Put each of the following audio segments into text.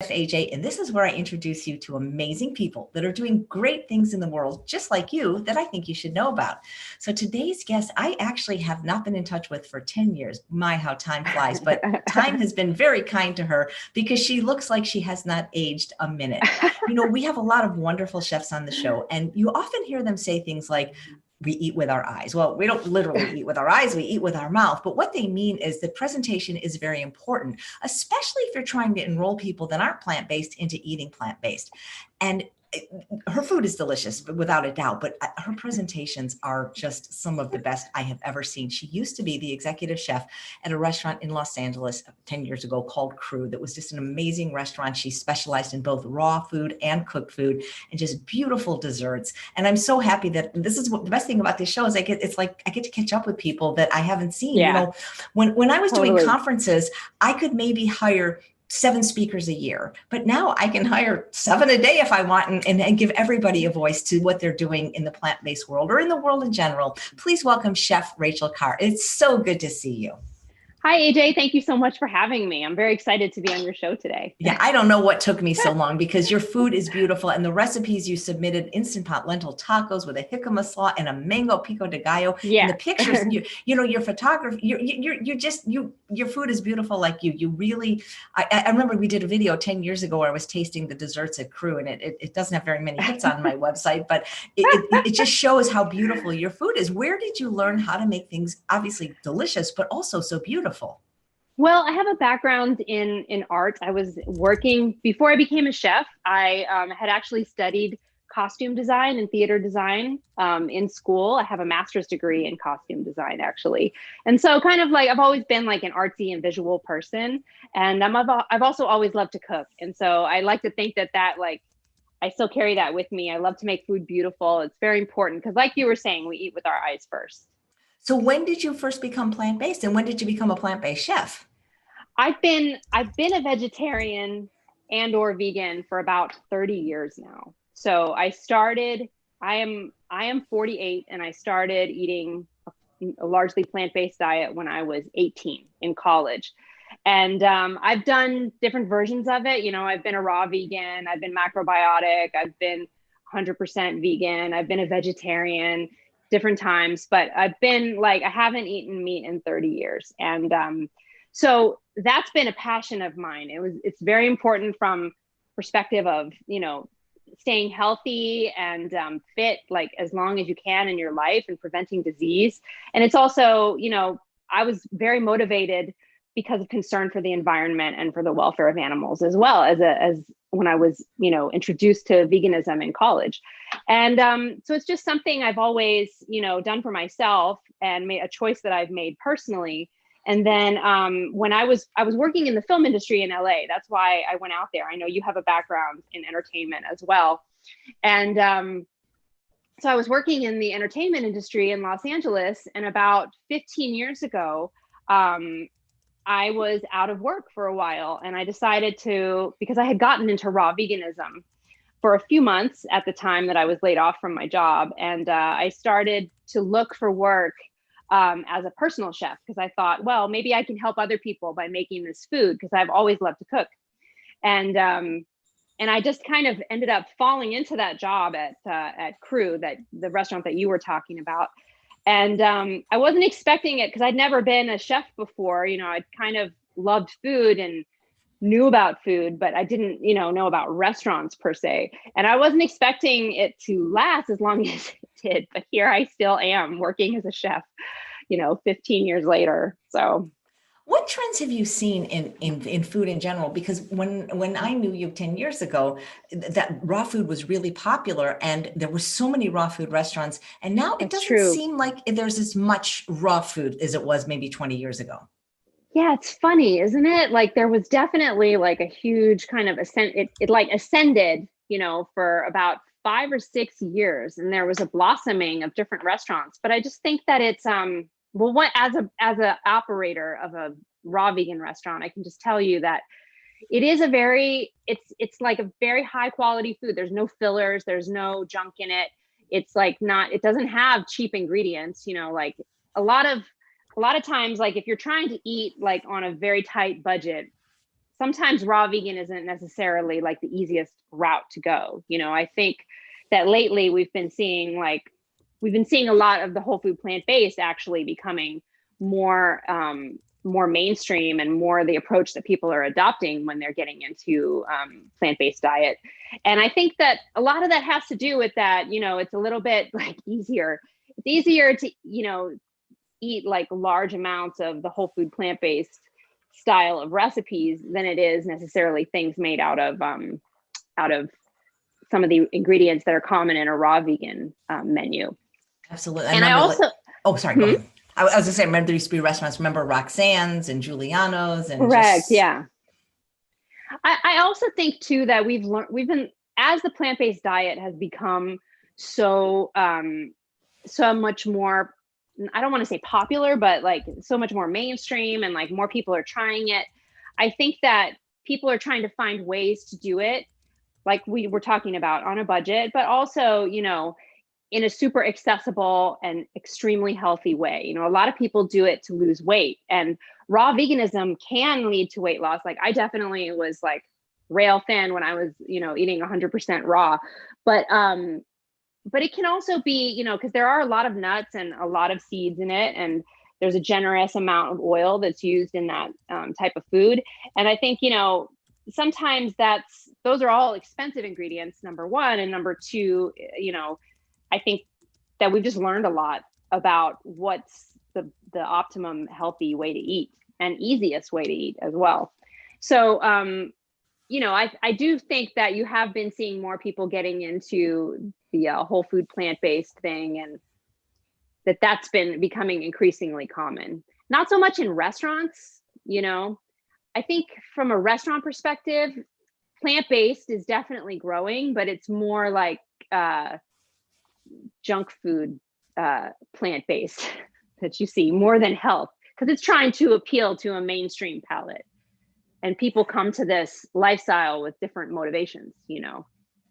AJ, and this is where I introduce you to amazing people that are doing great things in the world, just like you, that I think you should know about. So today's guest, I actually have not been in touch with for 10 years. My, how time flies, but time has been very kind to her because she looks like she has not aged a minute. You know, we have a lot of wonderful chefs on the show, and you often hear them say things like, we eat with our eyes. Well, we don't literally eat with our eyes, we eat with our mouth. But what they mean is that presentation is very important, especially if you're trying to enroll people that aren't plant-based into eating plant-based. And her food is delicious, without a doubt, but her presentations are just some of the best I have ever seen. She used to be the executive chef at a restaurant in Los Angeles 10 years ago called Crew. That was just an amazing restaurant. She specialized in both raw food and cooked food and just beautiful desserts. And I'm so happy that this is what the best thing about this show is I get to catch up with people that I haven't seen. Yeah. You know, when I was doing conferences, I could maybe hire 7 speakers a year, but now I can hire 7 a day if I want and give everybody a voice to what they're doing in the plant-based world or in the world in general. Please welcome Chef Rachel Carr. It's so good to see you. Hi, AJ. Thank you so much for having me. I'm very excited to be on your show today. Yeah, I don't know what took me so long because your food is beautiful and the recipes you submitted, instant pot lentil tacos with a Jicama Slaw and a mango Pico De Gallo. Yeah. And the pictures, you know, your photography, your food is beautiful like you. You really, I remember we did a video 10 years ago where I was tasting the desserts at Crew, and it doesn't have very many hits on my website, but it just shows how beautiful your food is. Where did you learn how to make things obviously delicious, but also so beautiful? Well, I have a background in art. I was working, before I became a chef, I had actually studied costume design and theater design in school. I have a master's degree in costume design, actually. And so kind of like, I've always been like an artsy and visual person. And I've also always loved to cook. And so I like to think that like, I still carry that with me. I love to make food beautiful. It's very important because like you were saying, we eat with our eyes first. So when did you first become plant-based and when did you become a plant-based chef? I've been a vegetarian and or vegan for about 30 years now. So I am 48 and I started eating a largely plant-based diet when I was 18 in college. And I've done different versions of it. You know, I've been a raw vegan, I've been macrobiotic, I've been 100% vegan, I've been a vegetarian different times, but I've been like, I haven't eaten meat in 30 years. And so that's been a passion of mine. It's very important from perspective of, you know, staying healthy and fit, like as long as you can in your life and preventing disease. And it's also, you know, I was very motivated because of concern for the environment and for the welfare of animals, as well as when I was, you know, introduced to veganism in college. And so it's just something I've always, you know, done for myself and made a choice that I've made personally. And then when I was working in the film industry in LA, that's why I went out there. I know you have a background in entertainment as well. And so I was working in the entertainment industry in Los Angeles, and about 15 years ago, I was out of work for a while, and I decided to, because I had gotten into raw veganism for a few months at the time that I was laid off from my job. And I started to look for work as a personal chef, because I thought, well, maybe I can help other people by making this food, because I've always loved to cook. And I just kind of ended up falling into that job at Crew, that the restaurant that you were talking about. And I wasn't expecting it because I'd never been a chef before. You know, I'd kind of loved food and knew about food, but I didn't, you know about restaurants per se. And I wasn't expecting it to last as long as it did. But here I still am working as a chef, you know, 15 years later. So what trends have you seen in food in general? Because when I knew you 10 years ago, that raw food was really popular and there were so many raw food restaurants. And now it doesn't seem like there's as much raw food as it was maybe 20 years ago. Yeah, it's funny, isn't it? Like there was definitely like a huge kind of it like ascended, you know, for about 5 or 6 years. And there was a blossoming of different restaurants. But I just think that it's well, what as a operator of a raw vegan restaurant, I can just tell you that it is it's like a very high quality food. There's no fillers, there's no junk in it. It's like it doesn't have cheap ingredients, you know, like a lot of times, like if you're trying to eat like on a very tight budget, sometimes raw vegan isn't necessarily like the easiest route to go. I think that lately we've been seeing a lot of the whole food plant-based actually becoming more more mainstream and more the approach that people are adopting when they're getting into plant-based diet. And I think that a lot of that has to do with that, it's a little bit like easier. It's easier to, eat like large amounts of the whole food plant-based style of recipes than it is necessarily things made out of some of the ingredients that are common in a raw vegan menu. Absolutely. And I also, oh, sorry, go ahead. I was gonna say, I remember there used to be restaurants, remember Roxanne's and Giuliano's and correct. Yeah. I also think too, that we've been, as the plant-based diet has become so much more, I don't want to say popular, but like so much more mainstream and like more people are trying it. I think that people are trying to find ways to do it, like we were talking about, on a budget, but also, in a super accessible and extremely healthy way. A lot of people do it to lose weight, and raw veganism can lead to weight loss. Like I definitely was like rail thin when I was, eating 100% raw, but it can also be, because there are a lot of nuts and a lot of seeds in it, and there's a generous amount of oil that's used in that type of food. And I think, sometimes those are all expensive ingredients, number one, and number two, I think that we've just learned a lot about what's the optimum healthy way to eat and easiest way to eat as well. So, I do think that you have been seeing more people getting into the whole food plant-based thing, and that's been becoming increasingly common. Not so much in restaurants, I think from a restaurant perspective, plant-based is definitely growing, but it's more like junk food plant-based that you see more than health, because it's trying to appeal to a mainstream palate, and people come to this lifestyle with different motivations.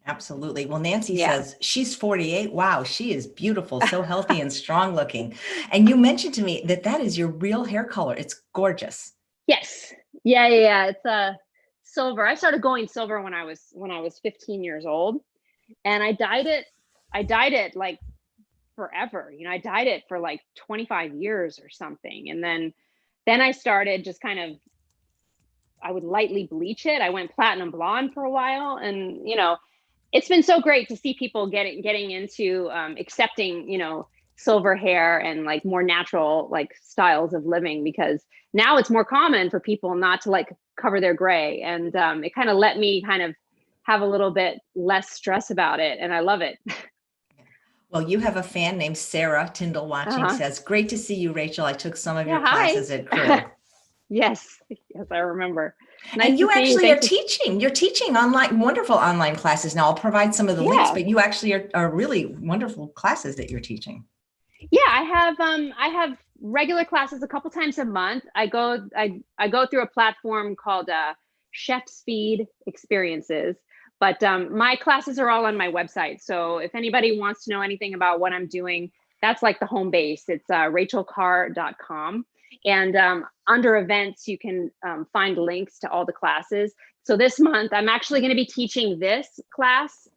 Absolutely. Well, Nancy says she's 48. Wow, she is beautiful, so healthy and strong looking. And you mentioned to me that is your real hair color. It's gorgeous. Yes. Yeah. It's silver. I started going silver when I was 15 years old, and I dyed it like forever. I dyed it for like 25 years or something. And then I started just kind of, I would lightly bleach it. I went platinum blonde for a while, and it's been so great to see people getting into accepting, silver hair and like more natural like styles of living, because now it's more common for people not to like cover their gray, and it kind of let me kind of have a little bit less stress about it, and I love it. Well, you have a fan named Sarah Tyndall watching, says, great to see you, Rachel. I took some of your classes at Crew. Yes, I remember. Nice and you actually are teaching. You're teaching online, wonderful online classes. Now I'll provide some of the links, but you actually are really wonderful classes that you're teaching. Yeah, I have regular classes a couple times a month. I go through a platform called Chef's Feed Experiences, but my classes are all on my website. So if anybody wants to know anything about what I'm doing, that's like the home base. It's rachelcarr.com. And under events, you can find links to all the classes. So this month, I'm actually going to be teaching this class.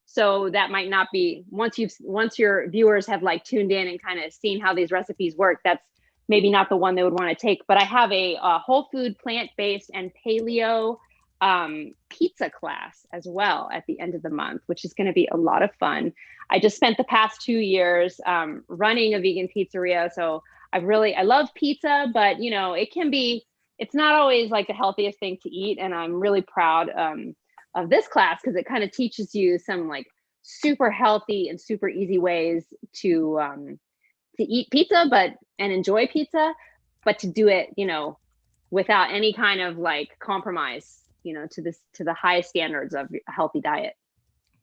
So that might not be, once your viewers have like tuned in and kind of seen how these recipes work, that's maybe not the one they would want to take. But I have a whole food, plant-based, and paleo pizza class as well at the end of the month, which is going to be a lot of fun. I just spent the past 2 years running a vegan pizzeria. So I love pizza, but it's not always like the healthiest thing to eat. And I'm really proud of this class, because it kind of teaches you some like super healthy and super easy ways to eat pizza, and enjoy pizza, but to do it, without any kind of like compromise, to the highest standards of a healthy diet.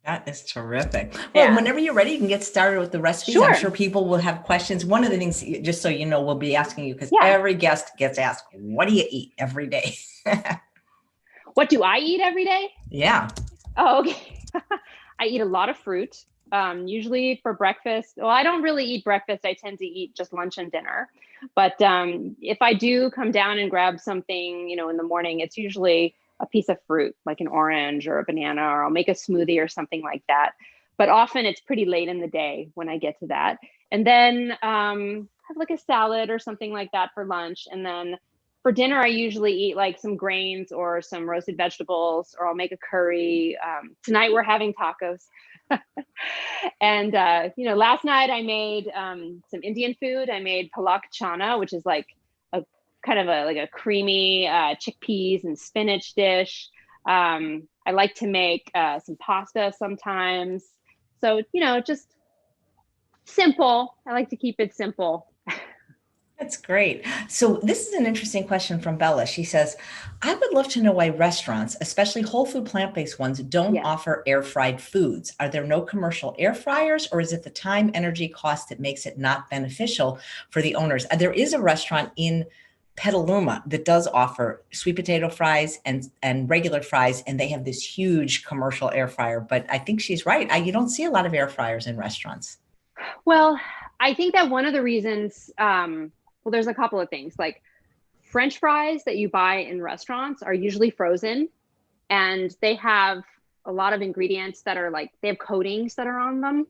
That is terrific. Well, whenever you're ready, you can get started with the recipes. Sure. I'm sure people will have questions. One of the things, just so you know, we'll be asking you, because every guest gets asked, what do you eat every day? What do I eat every day? Yeah. Oh, okay. I eat a lot of fruit. usually for breakfast. Well, I don't really eat breakfast. I tend to eat just lunch and dinner. But if I do come down and grab something, you know, in the morning, it's usually a piece of fruit, like an orange or a banana, or I'll make a smoothie or something like that. But often it's pretty late in the day when I get to that. And then have like a salad or something like that for lunch. And then for dinner, I usually eat like some grains or some roasted vegetables, or I'll make a curry. Tonight we're having tacos. And you know, last night I made some Indian food. I made palak chana, which is like a kind of a like a creamy chickpeas and spinach dish. I like to make some pasta sometimes. So, you know, just simple. I like to keep it simple. That's great. So this is an interesting question from Bella. She says, I would love to know why restaurants, especially whole food plant-based ones, don't Yeah. offer air fried foods. Are there no commercial air fryers, or is it the time, energy, cost that makes it not beneficial for the owners? There is a restaurant in Petaluma that does offer sweet potato fries and regular fries, and they have this huge commercial air fryer. But I think she's right. You don't see a lot of air fryers in restaurants. Well, I think that one of the reasons, well, there's a couple of things. Like French fries that you buy in restaurants are usually frozen, and they have a lot of ingredients that are like, they have coatings that are on them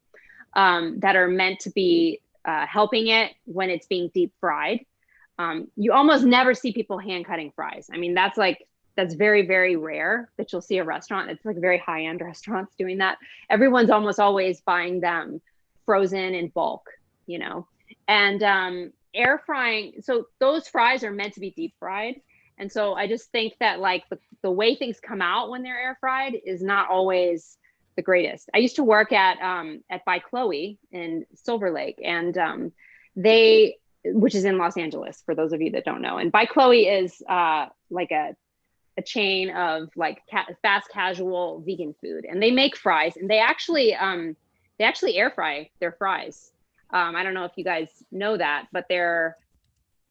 that are meant to be helping it when it's being deep fried. You almost never see people hand cutting fries. I mean, that's very, very rare that you'll see a restaurant. It's like very high end restaurants doing that. Everyone's almost always buying them frozen in bulk, you know, and air frying. So those fries are meant to be deep fried. And so I just think that like the way things come out when they're air fried is not always the greatest. I used to work at By Chloe in Silver Lake, and which is in Los Angeles, for those of you that don't know. And By Chloe is like a chain of like fast casual vegan food, and they make fries, and they actually air fry their fries. I don't know if you guys know that, but they're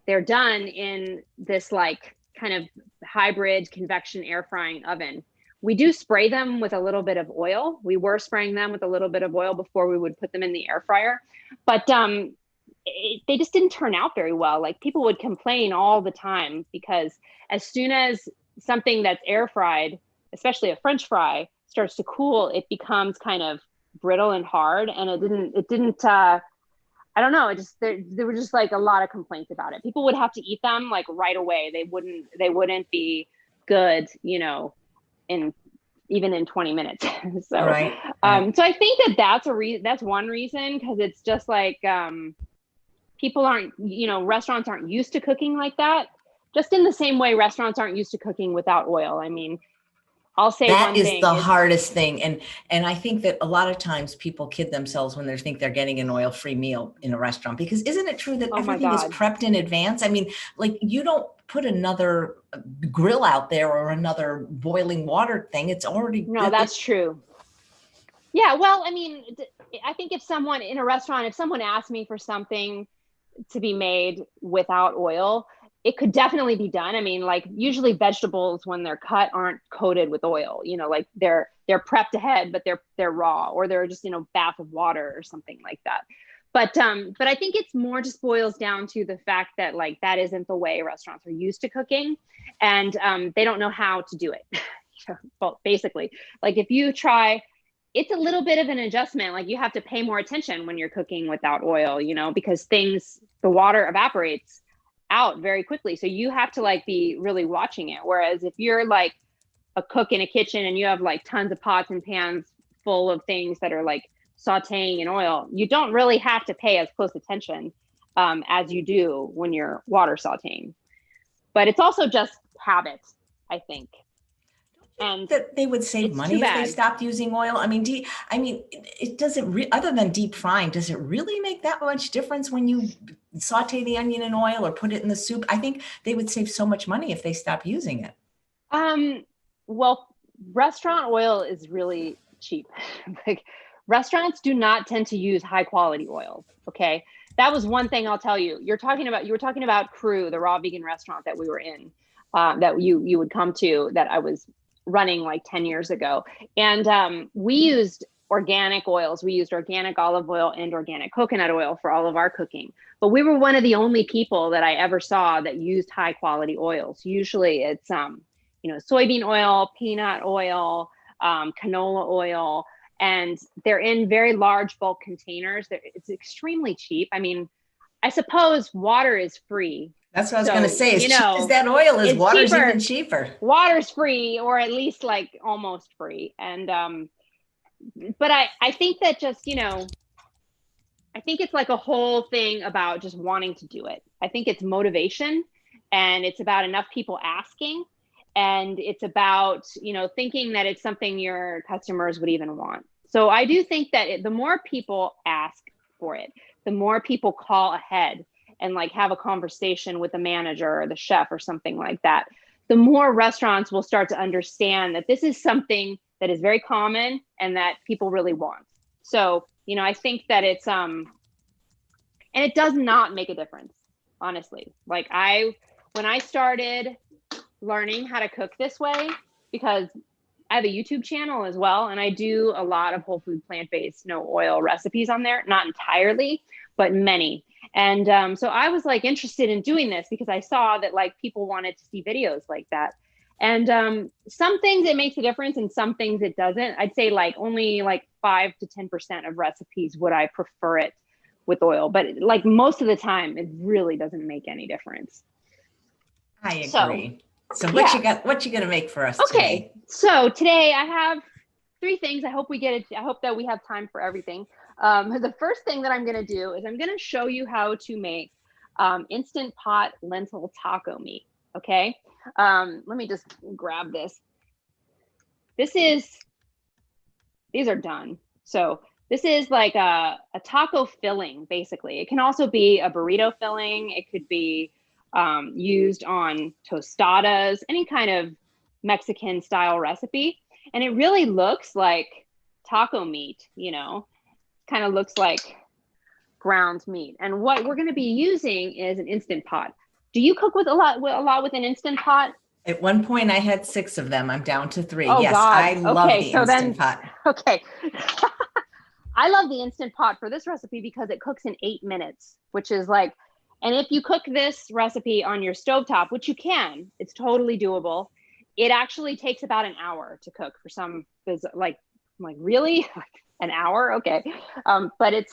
done in this like kind of hybrid convection air frying oven. We do spray them with a little bit of oil. We were spraying them with a little bit of oil before we would put them in the air fryer, but they just didn't turn out very well. Like people would complain all the time because as soon as something that's air fried, especially a French fry, starts to cool, it becomes kind of brittle and hard, and it didn't I don't know, it just there were just like a lot of complaints about it. People would have to eat them like right away. They wouldn't be good, you know, even in 20 minutes. So Right. So I think that's one reason, because it's just like people aren't, you know, restaurants aren't used to cooking like that, just in the same way restaurants aren't used to cooking without oil. I mean, I'll say That one is thing. the hardest thing. And I think that a lot of times people kid themselves when they think they're getting an oil-free meal in a restaurant, because isn't it true that everything is prepped in advance? I mean, like you don't put another grill out there or another boiling water thing. It's already. No, that's true. Yeah. Well, I mean, I think if someone in a restaurant, if someone asked me for something to be made without oil, it could definitely be done. I mean, like usually vegetables when they're cut aren't coated with oil, you know, like they're prepped ahead, but they're raw, or they're just, you know, bath of water or something like that. But I think it's more just boils down to the fact that like that isn't the way restaurants are used to cooking, and they don't know how to do it. Well, basically, like if you try, it's a little bit of an adjustment. Like you have to pay more attention when you're cooking without oil, you know, because the water evaporates out very quickly. So you have to like be really watching it. Whereas if you're like a cook in a kitchen and you have like tons of pots and pans full of things that are like sauteing in oil, you don't really have to pay as close attention as you do when you're water sauteing. But it's also just habit, I think. And that they would save money if they stopped using oil. I mean, it doesn't, other than deep frying, does it really make that much difference when you saute the onion in oil or put it in the soup? I think they would save so much money if they stopped using it. Well, restaurant oil is really cheap. Like restaurants do not tend to use high quality oils. Okay. That was one thing I'll tell you. You were talking about Crew, the raw vegan restaurant that we were in, that you would come to, that I was running like 10 years ago. And we used organic oils. We used organic olive oil and organic coconut oil for all of our cooking. But we were one of the only people that I ever saw that used high quality oils. Usually it's, soybean oil, peanut oil, canola oil, and they're in very large bulk containers. It's extremely cheap. I mean, I suppose water is free. That's what I was going to say. As cheap as that oil is, water's even cheaper. Water's free, or at least like almost free. And, but I think that just, I think it's like a whole thing about just wanting to do it. I think it's motivation, and it's about enough people asking, and it's about, thinking that it's something your customers would even want. So I do think that the more people ask for it, the more people call ahead and like have a conversation with the manager or the chef or something like that, the more restaurants will start to understand that this is something that is very common and that people really want. So, I think that it's, and it does not make a difference, honestly. Like when I started learning how to cook this way, because I have a YouTube channel as well, and I do a lot of whole food, plant-based, no oil recipes on there, not entirely, but many. And so I was like interested in doing this because I saw that like people wanted to see videos like that. And some things it makes a difference and some things it doesn't. I'd say like only like 5 to 10% of recipes would I prefer it with oil, but like most of the time it really doesn't make any difference. I agree. So what you got? What you gonna make for us today? So today I have 3 things. I hope we get it. I hope that we have time for everything. The first thing that I'm gonna do is I'm gonna show you how to make instant pot lentil taco meat. Okay. Let me just grab this. These are done. So this is like a taco filling, basically. It can also be a burrito filling. It could be used on tostadas, any kind of Mexican style recipe. And it really looks like taco meat, kind of looks like ground meat. And what we're going to be using is an Instant Pot. Do you cook with a lot with an Instant Pot? At one point I had 6 of them. I'm down to 3. Oh, yes, God. I love the Instant Pot. Okay. I love the Instant Pot for this recipe because it cooks in 8 minutes, which is like, and if you cook this recipe on your stovetop, which you can, it's totally doable. It actually takes about an hour to cook for some, like really? An hour? Okay. But it's,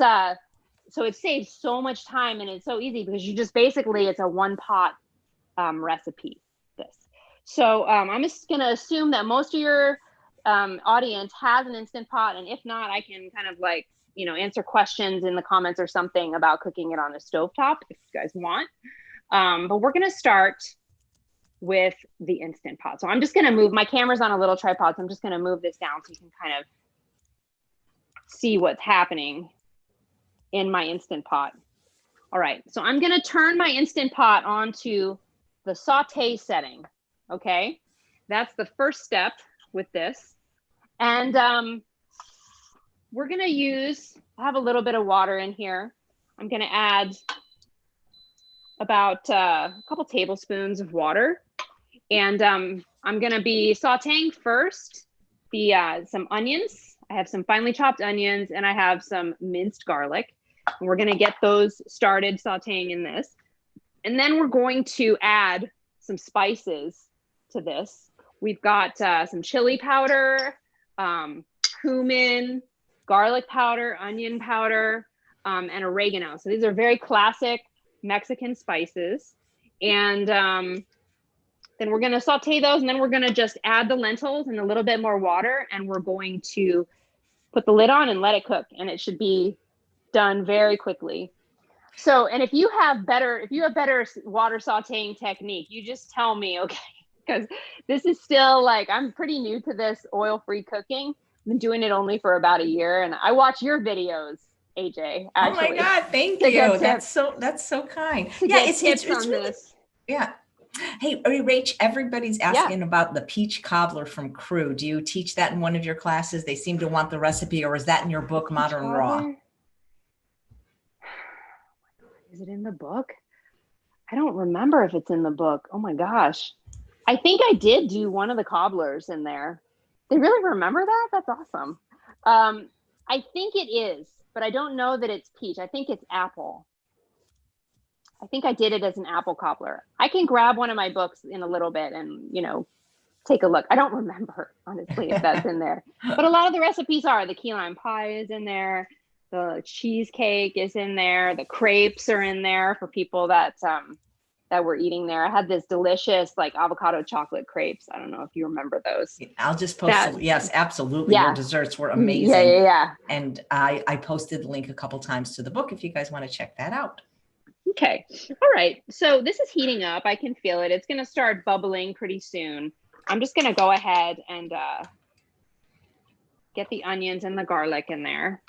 so it saves so much time and it's so easy because you just basically, it's a 1-pot recipe, this. So I'm just gonna assume that most of your audience has an Instant Pot. And if not, I can kind of like, answer questions in the comments or something about cooking it on a stovetop if you guys want. But we're gonna start with the Instant Pot. So I'm just gonna move, my camera's on a little tripod, so I'm just gonna move this down so you can kind of see what's happening in my Instant Pot. All right, so I'm gonna turn my Instant Pot onto the saute setting, okay? That's the first step with this. And we're gonna I have a little bit of water in here. I'm gonna add about a couple tablespoons of water. And I'm gonna be sauteing first some onions. I have some finely chopped onions and I have some minced garlic. And we're gonna get those started sauteing in this. And then we're going to add some spices to this. We've got some chili powder, cumin, garlic powder, onion powder, and oregano. So these are very classic Mexican spices. And then we're gonna saute those, and then we're gonna just add the lentils and a little bit more water, and we're going to put the lid on and let it cook. And it should be done very quickly. So, and if you have better water sauteing technique, you just tell me, okay? Because this is still like, I'm pretty new to this oil-free cooking. I've been doing it only for about a year, and I watch your videos, AJ. Actually, oh my God, thank you. That's so kind. Yeah, it's really, yeah. Hey, Rach, everybody's asking about the Peach Cobbler from Crew. Do you teach that in one of your classes? They seem to want the recipe, or is that in your book, Modern Raw? Is it in the book? I don't remember if it's in the book. Oh my gosh. I think I did do one of the cobblers in there. They really remember that? That's awesome. I think it is, but I don't know that it's peach. I think it's apple. I think I did it as an apple cobbler. I can grab one of my books in a little bit and, take a look. I don't remember, honestly, if that's in there. But a lot of the recipes are. The key lime pie is in there. The cheesecake is in there. The crepes are in there for people that were eating there. I had this delicious like avocado chocolate crepes. I don't know if you remember those. I'll just post yes, absolutely. Yeah. Your desserts were amazing. Yeah. And I posted the link a couple times to the book if you guys want to check that out. Okay. All right. So this is heating up. I can feel it. It's going to start bubbling pretty soon. I'm just going to go ahead and get the onions and the garlic in there.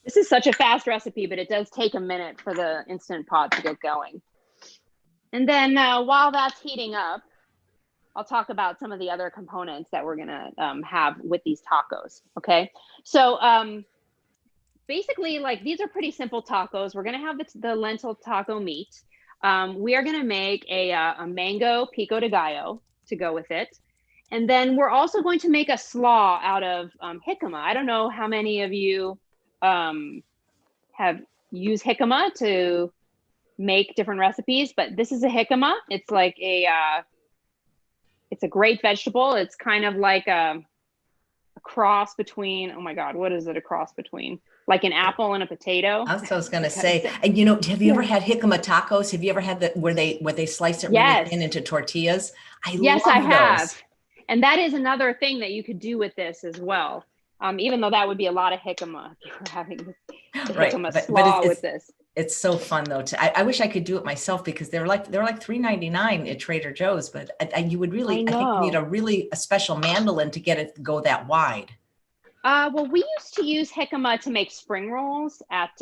This is such a fast recipe, but it does take a minute for the Instant Pot to get going. And then while that's heating up, I'll talk about some of the other components that we're gonna have with these tacos, okay? So basically, like, these are pretty simple tacos. We're gonna have the lentil taco meat. We are gonna make a mango Pico De Gallo to go with it. And then we're also going to make a slaw out of jicama. I don't know how many of you have used jicama to make different recipes, but this is a jicama. It's like it's a great vegetable. It's kind of like a cross between, oh my God, what is it a cross between? Like an apple and a potato. That's what I was going to say. And have you ever had Jicama tacos? Have you ever had that where they slice it really thin into tortillas? Yes, I have. And that is another thing that you could do with this as well. Even though that would be a lot of jicama if you were having the jicama slaw with this. It's so fun though. I wish I could do it myself because they're like $3.99 at Trader Joe's, but you would really, I think you need a special mandolin to get it to go that wide. Well, we used to use jicama to make spring rolls at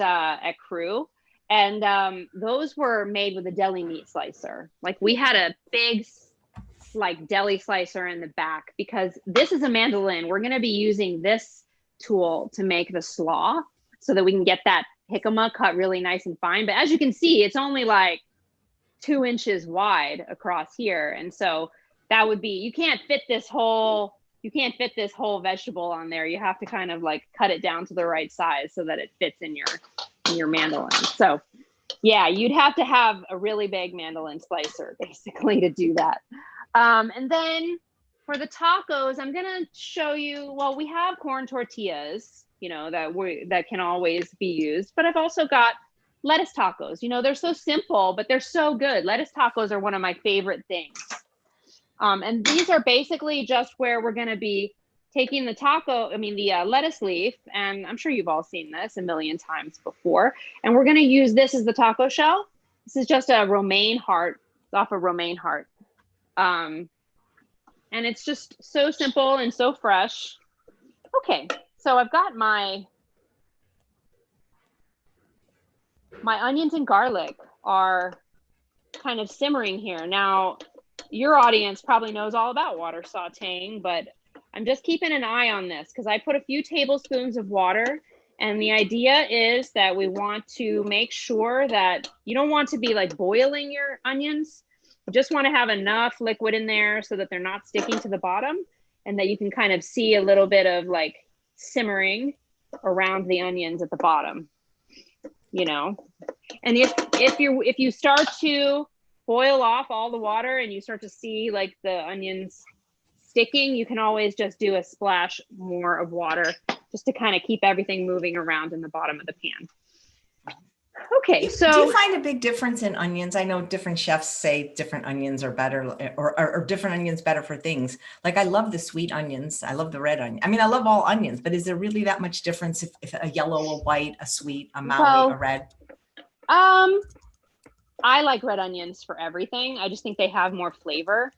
Crew, and those were made with a deli meat slicer. Like, we had a big like deli slicer in the back because this is a mandolin. We're going to be using this tool to make the slaw so that we can get that jicama cut really nice and fine. But as you can see, it's only like 2 inches wide across here. And so that would be, you can't fit this whole vegetable on there. You have to kind of like cut it down to the right size so that it fits in your mandolin. So yeah, you'd have to have a really big mandolin slicer basically to do that. And then for the tacos, I'm gonna show you, well, we have corn tortillas, that can always be used, but I've also got lettuce tacos. They're so simple, but they're so good. Lettuce tacos are one of my favorite things. And these are basically just where we're gonna be taking the lettuce leaf, and I'm sure you've all seen this a million times before, and we're gonna use this as the taco shell. This is just a romaine heart, it's off a romaine heart. And it's just so simple and so fresh. Okay, so I've got my onions and garlic are kind of simmering here. Now, your audience probably knows all about water sauteing, but I'm just keeping an eye on this because I put a few tablespoons of water, and the idea is that we want to make sure that you don't want to be like boiling your onions. You just want to have enough liquid in there so that they're not sticking to the bottom, and that you can kind of see a little bit of like simmering around the onions at the bottom, And if you start to boil off all the water and you start to see like the onions sticking, you can always just do a splash more of water just to kind of keep everything moving around in the bottom of the pan. Okay, so do you find a big difference in onions? I know different chefs say different onions are better, or different onions better for things. Like, I love the sweet onions. I love the red onion. I mean, I love all onions, but is there really that much difference if a yellow, a white, a sweet, a Maui, a red? I like red onions for everything. I just think they have more flavor.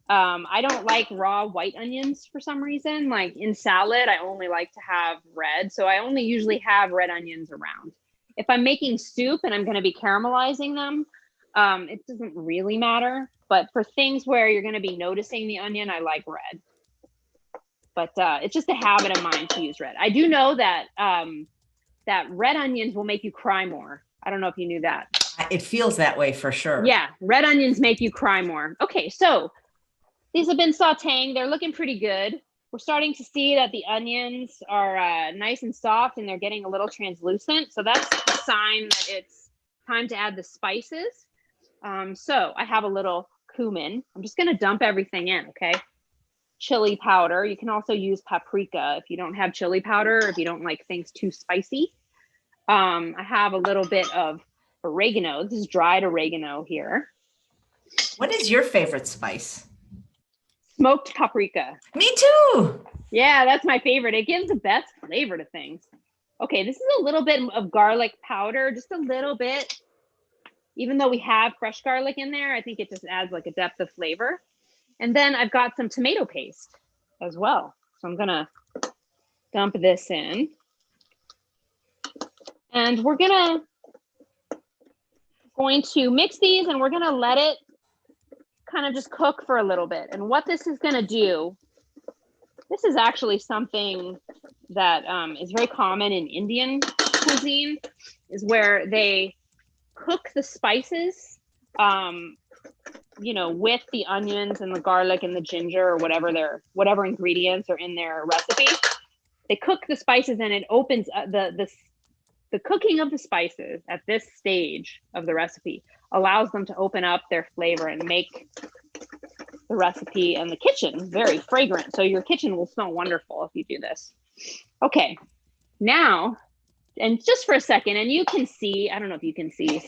I don't like raw white onions for some reason. Like in salad, I only like to have red. So I only usually have red onions around. If I'm making soup and I'm going to be caramelizing them, it doesn't really matter. But for things where you're going to be noticing the onion, I like red. But it's just a habit of mine to use red. I do know that that red onions will make you cry more. I don't know if you knew that. It feels that way for sure. Yeah, red onions make you cry more. Okay, so these have been sauteing. They're looking pretty good. we're starting to see that the onions are nice and soft and they're getting a little translucent. So that's a sign that it's time to add the spices. So I have a little cumin. I'm just going to dump everything in, okay? Chili powder. You can also use paprika if you don't have chili powder, if you don't like things too spicy. I have a little bit of oregano. This is dried oregano here. What is your favorite spice? Smoked paprika. Me too. Yeah, that's my favorite. It gives the best flavor to things. Okay, this is a little bit of garlic powder, just a little bit. Even though we have fresh garlic in there, I think it just adds like a depth of flavor. And then I've got some tomato paste as well. So I'm gonna dump this in. And we're going to mix these and we're gonna let it kind of just cook for a little bit. And what this is gonna do, this is actually something that is very common in Indian cuisine, is where they cook the spices with the onions and the garlic and the ginger or whatever ingredients are in their recipe. They cook the spices and it opens the cooking of the spices at this stage of the recipe allows them to open up their flavor and make the recipe and the kitchen very fragrant. So your kitchen will smell wonderful if you do this. Okay, now, and just for a second, and you can see, I don't know if you can see,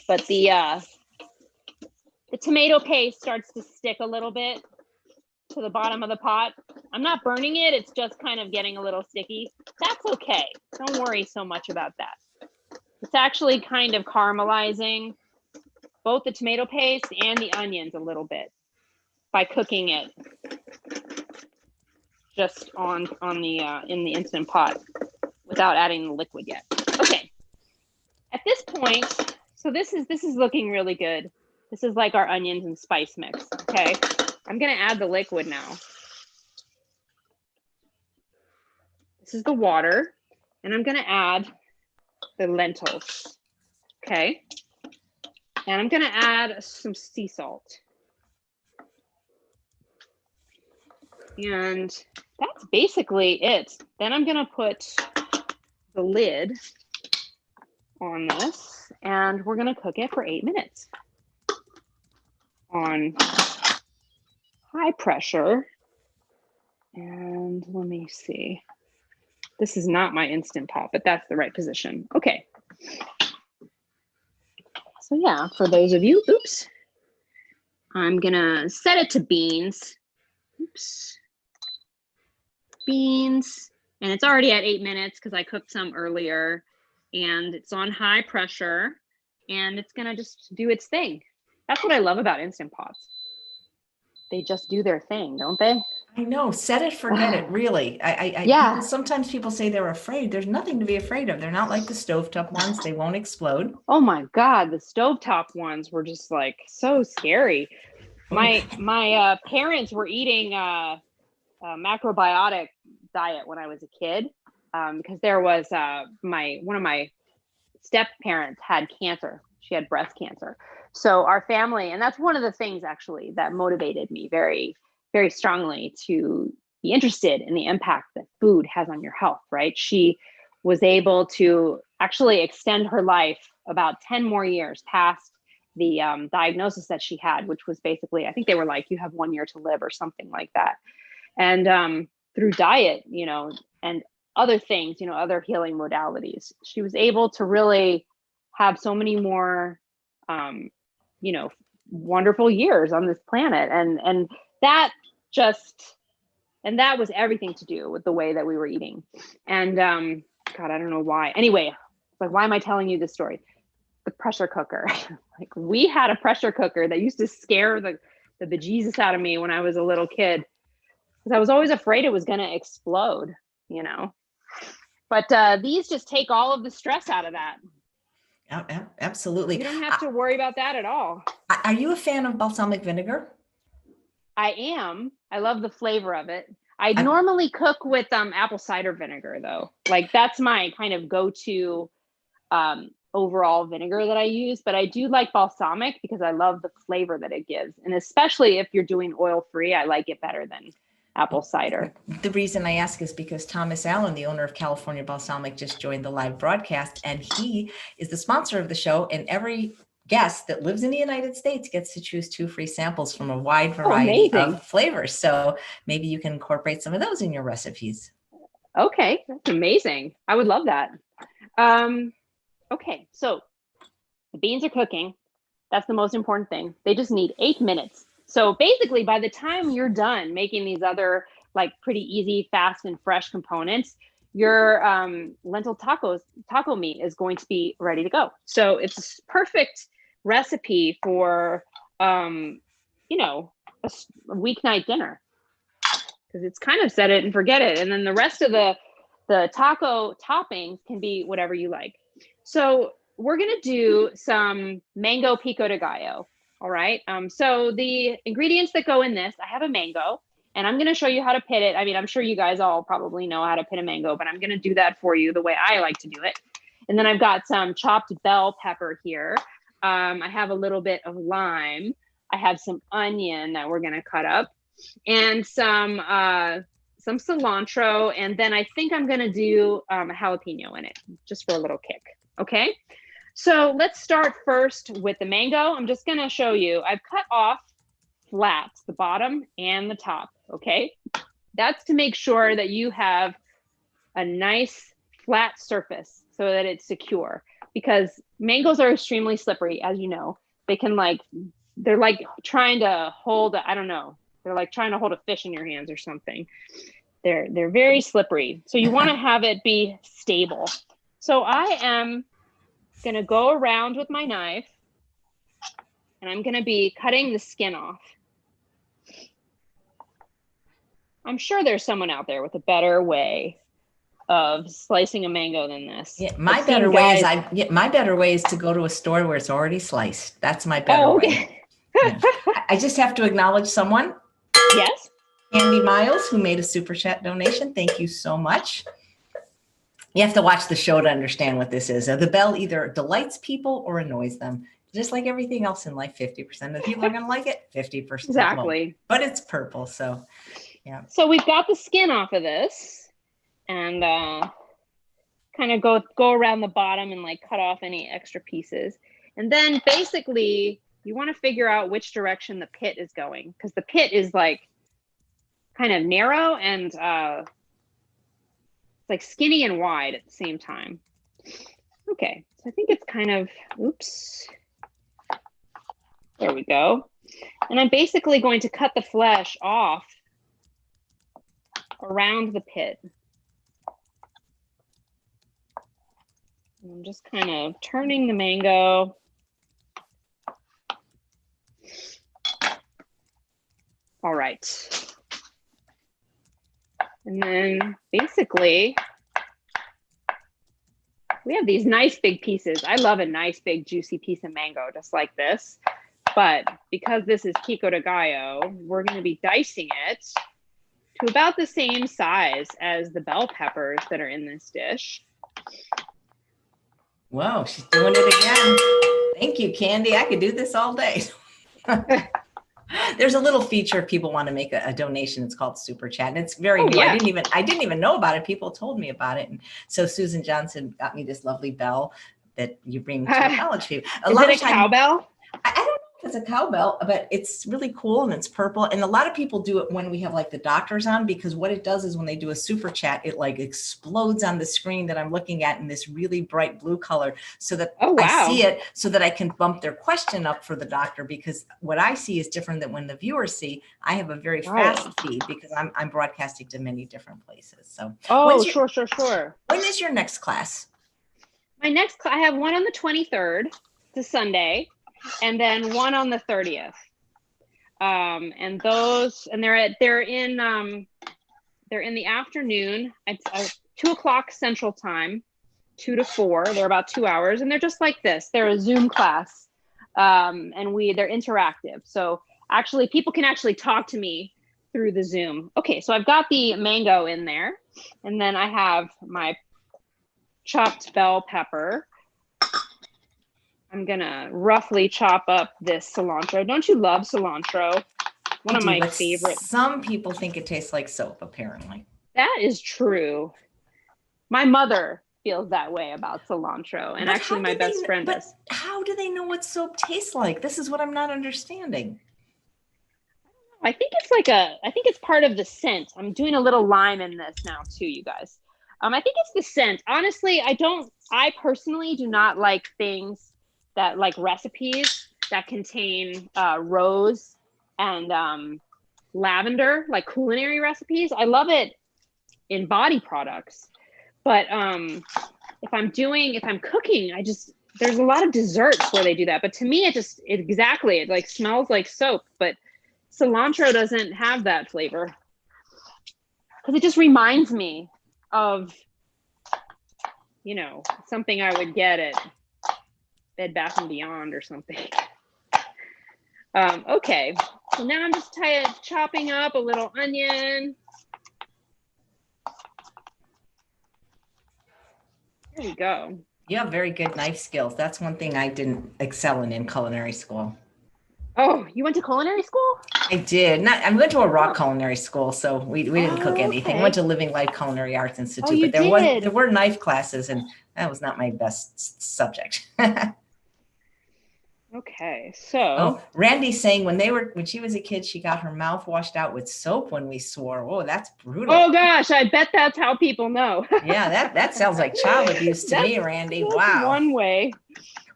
but the tomato paste starts to stick a little bit to the bottom of the pot. I'm not burning it. It's just kind of getting a little sticky. That's okay. Don't worry so much about that. It's actually kind of caramelizing both the tomato paste and the onions a little bit by cooking it just on the in the Instant Pot without adding the liquid yet. Okay. At this point, so this is looking really good. This is like our onions and spice mix. Okay. I'm going to add the liquid now. This is the water, and I'm going to add the lentils. Okay. And I'm going to add some sea salt. And that's basically it. Then I'm going to put the lid on this, and we're going to cook it for 8 minutes on high pressure. And let me see. This is not my Instant Pot, but that's the right position. Okay. So yeah, for those of you, oops, I'm gonna set it to beans. Oops. Beans. And it's already at 8 minutes because I cooked some earlier, and it's on high pressure, and it's gonna just do its thing. That's what I love about Instant Pots. They just do their thing, don't they? I know. Set it, forget it. Really. Yeah. Sometimes people say they're afraid. There's nothing to be afraid of. They're not like the stovetop ones. They won't explode. Oh my God, the stovetop ones were just like so scary. My parents were eating a macrobiotic diet when I was a kid because there was one of my step parents had cancer. She had breast cancer. So our family, and that's one of the things actually that motivated me very, very strongly to be interested in the impact that food has on your health, right? She was able to actually extend her life about 10 more years past the diagnosis that she had, which was basically, I think they were like, you have 1 year to live or something like that. And through diet, and other things, other healing modalities, she was able to really have so many more, wonderful years on this planet. And that was everything to do with the way that we were eating. And God, I don't know why. Anyway, like, why am I telling you this story? The pressure cooker. Like, we had a pressure cooker that used to scare the bejesus out of me when I was a little kid, because I was always afraid it was going to explode, But these just take all of the stress out of that. Absolutely. You don't have to worry about that at all. Are you a fan of balsamic vinegar? I am. I love the flavor of it. I normally cook with apple cider vinegar, though. Like, that's my kind of go-to overall vinegar that I use. But I do like balsamic because I love the flavor that it gives. And especially if you're doing oil-free, I like it better than apple cider. The reason I ask is because Thomas Allen, the owner of California Balsamic, just joined the live broadcast, and he is the sponsor of the show. And every guest that lives in the United States gets to choose 2 free samples from a wide variety of flavors. So maybe you can incorporate some of those in your recipes. Okay, that's amazing. I would love that. Okay, so the beans are cooking. That's the most important thing. They just need 8 minutes. So basically, by the time you're done making these other like pretty easy, fast, and fresh components, your lentil taco meat is going to be ready to go. So it's a perfect recipe for, you know, a weeknight dinner, because it's kind of set it and forget it. And then the rest of the taco toppings can be whatever you like. So we're going to do some mango pico de gallo. All right. So the ingredients that go in this, I have a mango, and I'm going to show you how to pit it. I mean, I'm sure you guys all probably know how to pit a mango, but I'm going to do that for you the way I like to do it. And then I've got some chopped bell pepper here. I have a little bit of lime. I have some onion that we're going to cut up, and some cilantro. And then I think I'm going to do a jalapeno in it just for a little kick. Okay. So let's start first with the mango. I'm just going to show you. I've cut off flat the bottom and the top. Okay. That's to make sure that you have a nice flat surface so that it's secure, because mangoes are extremely slippery. As you know, they can they're like trying to hold, I don't know. They're like trying to hold a fish in your hands or something. They're very slippery. So you want to have it be stable. So I am going to go around with my knife, and I'm going to be cutting the skin off. I'm sure there's someone out there with a better way of slicing a mango than this. Yeah, my better way is to go to a store where it's already sliced. That's my better way. Yeah. I just have to acknowledge someone. Yes. Andy Miles, who made a super chat donation. Thank you so much. You have to watch the show to understand what this is. The bell either delights people or annoys them. Just like everything else in life, 50% of people are going to like it, 50% exactly won't. But it's purple, so yeah. So we've got the skin off of this, and kind of go around the bottom and like cut off any extra pieces. And then basically you want to figure out which direction the pit is going, because the pit is like kind of narrow and like skinny and wide at the same time. Okay, so I think it's kind of, oops. There we go. And I'm basically going to cut the flesh off around the pit. And I'm just kind of turning the mango. All right. And then basically, we have these nice big pieces. I love a nice big juicy piece of mango just like this. But because this is Pico De Gallo, we're going to be dicing it to about the same size as the bell peppers that are in this dish. Whoa, she's doing it again. Thank you, Candy. I could do this all day. There's a little feature if people want to make a donation. It's called Super Chat, and it's very new. Yeah. I didn't even know about it. People told me about it, and so Susan Johnson got me this lovely bell that you bring to college people. Is it a cowbell? I don't know if it's a cowbell, but it's really cool and it's purple. And a lot of people do it when we have like the doctors on, because what it does is when they do a super chat, it like explodes on the screen that I'm looking at in this really bright blue color, so that I see it, so that I can bump their question up for the doctor, because what I see is different than when the viewers see. I have a very fast feed because I'm broadcasting to many different places. So sure. When is your next class? My next class, I have one on the 23rd. It's a Sunday. And then one on the 30th. And those, and they're in the afternoon. It's 2 o'clock Central Time, 2 to 4. They're about 2 hours, and they're just like this. They're a Zoom class, and they're interactive. So actually, people can actually talk to me through the Zoom. Okay, so I've got the mango in there, and then I have my chopped bell pepper. I'm gonna roughly chop up this cilantro. Don't you love cilantro? One of my favorites. Some people think it tastes like soap, apparently. That is true. My mother feels that way about cilantro, and actually my best friend does. But how do they know what soap tastes like? This is what I'm not understanding. I think it's part of the scent. I'm doing a little lime in this now too, you guys. I think it's the scent. Honestly, I personally do not like things that, like recipes that contain rose and lavender, like culinary recipes. I love it in body products. But if I'm cooking, there's a lot of desserts where they do that. But to me, it like smells like soap. But cilantro doesn't have that flavor because it just reminds me of, something I would get at Bed Bath & Beyond or something. Okay, so now I'm just chopping up a little onion. There we go. You have very good knife skills. That's one thing I didn't excel in culinary school. Oh, you went to culinary school? I did. I went to a raw culinary school, so we didn't cook anything. Okay. I went to Living Life Culinary Arts Institute, but there were knife classes, and that was not my best subject. Okay, so Randy's saying when she was a kid, she got her mouth washed out with soap when we swore. Oh, that's brutal. Oh gosh, I bet that's how people know. Yeah, that sounds like child abuse to me, Randy. Wow. One way.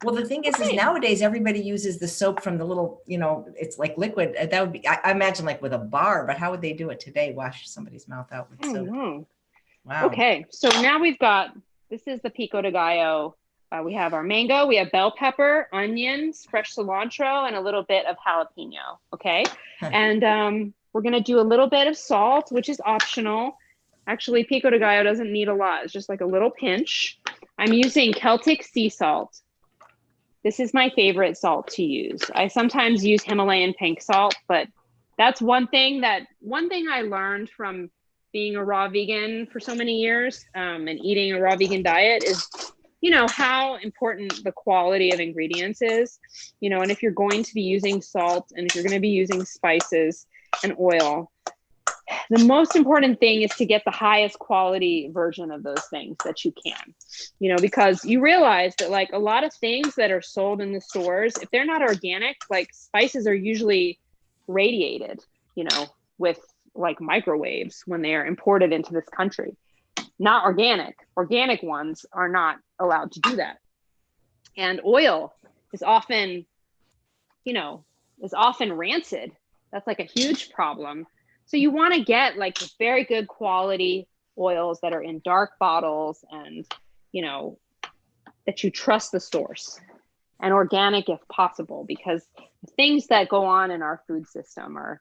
Well, the thing is nowadays everybody uses the soap from the little, it's like liquid. That would be, I imagine, like with a bar, but how would they do it today? Wash somebody's mouth out with soap. Know. Wow. Okay, so now this is the Pico De Gallo. We have our mango, we have bell pepper, onions, fresh cilantro, and a little bit of jalapeno. Okay. And we're going to do a little bit of salt, which is optional. Actually, Pico De Gallo doesn't need a lot. It's just like a little pinch. I'm using Celtic sea salt. This is my favorite salt to use. I sometimes use Himalayan pink salt, but that's one thing I learned from being a raw vegan for so many years and eating a raw vegan diet is, how important the quality of ingredients is, and if you're going to be using salt and if you're going to be using spices and oil, the most important thing is to get the highest quality version of those things that you can, because you realize that like a lot of things that are sold in the stores, if they're not organic, like spices are usually radiated, with like microwaves when they are imported into this country. Not organic. Organic ones are not allowed to do that. And oil is often rancid. That's like a huge problem. So you want to get like very good quality oils that are in dark bottles and, that you trust the source, and organic if possible, because the things that go on in our food system are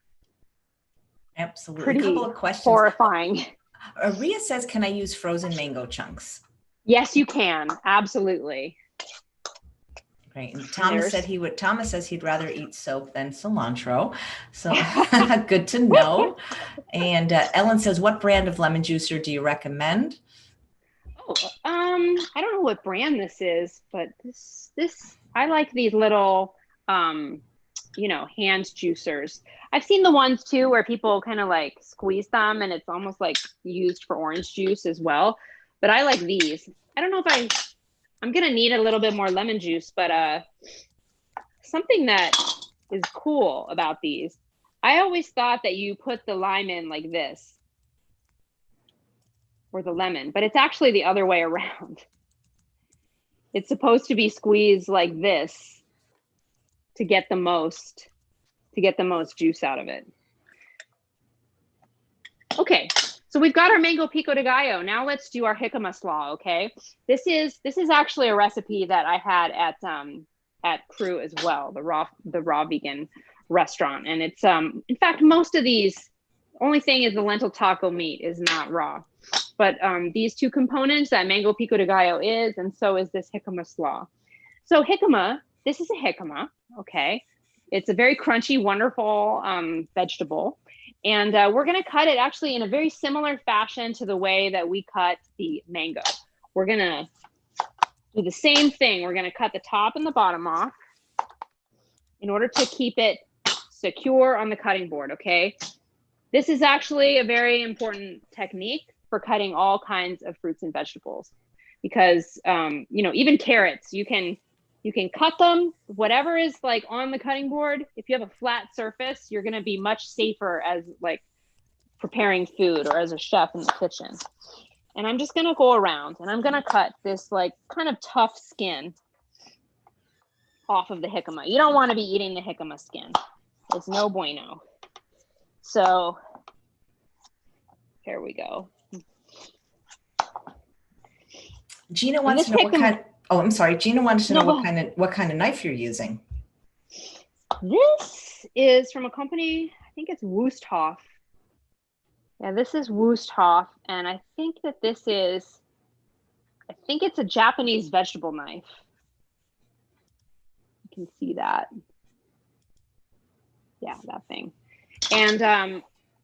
absolutely pretty a couple of questions. Horrifying. Rhea says, can I use frozen mango chunks? Yes, you can. Absolutely. Right. And Thomas says he'd rather eat soap than cilantro. So good to know. And Ellen says, what brand of lemon juicer do you recommend? Oh, I don't know what brand this is, but this I like these little hand juicers. I've seen the ones too where people kind of like squeeze them and it's almost like used for orange juice as well. But I like these. I don't know if I'm going to need a little bit more lemon juice, but something that is cool about these, I always thought that you put the lime in like this, or the lemon, but it's actually the other way around. It's supposed to be squeezed like this to get the most juice out of it. Okay, so we've got our mango pico de gallo. Now let's do our jicama slaw. Okay, this is actually a recipe that I had at Crew as well, the raw vegan restaurant, and it's in fact most of these. Only thing is the lentil taco meat is not raw, but these two components, that mango pico de gallo is, and so is this jicama slaw. So jicama, this is a jicama. Okay, it's a very crunchy, wonderful vegetable. And we're going to cut it actually in a very similar fashion to the way that we cut the mango. We're going to do the same thing. We're going to cut the top and the bottom off in order to keep it secure on the cutting board, okay? This is actually a very important technique for cutting all kinds of fruits and vegetables, because you know, even carrots, you can cut them, whatever is like on the cutting board. If you have a flat surface, you're going to be much safer as like preparing food or as a chef in the kitchen. And I'm just going to go around and I'm going to cut this like kind of tough skin off of the jicama. You don't want to be eating the jicama skin. It's no bueno. So here we go. Gina wants to know what kind. Oh, I'm sorry. Gina wanted to know what kind of knife you're using. This is from a company. I think it's Wusthof. Yeah, this is Wusthof, and I think that this is. I think it's a Japanese vegetable knife. You can see that. Yeah, that thing. And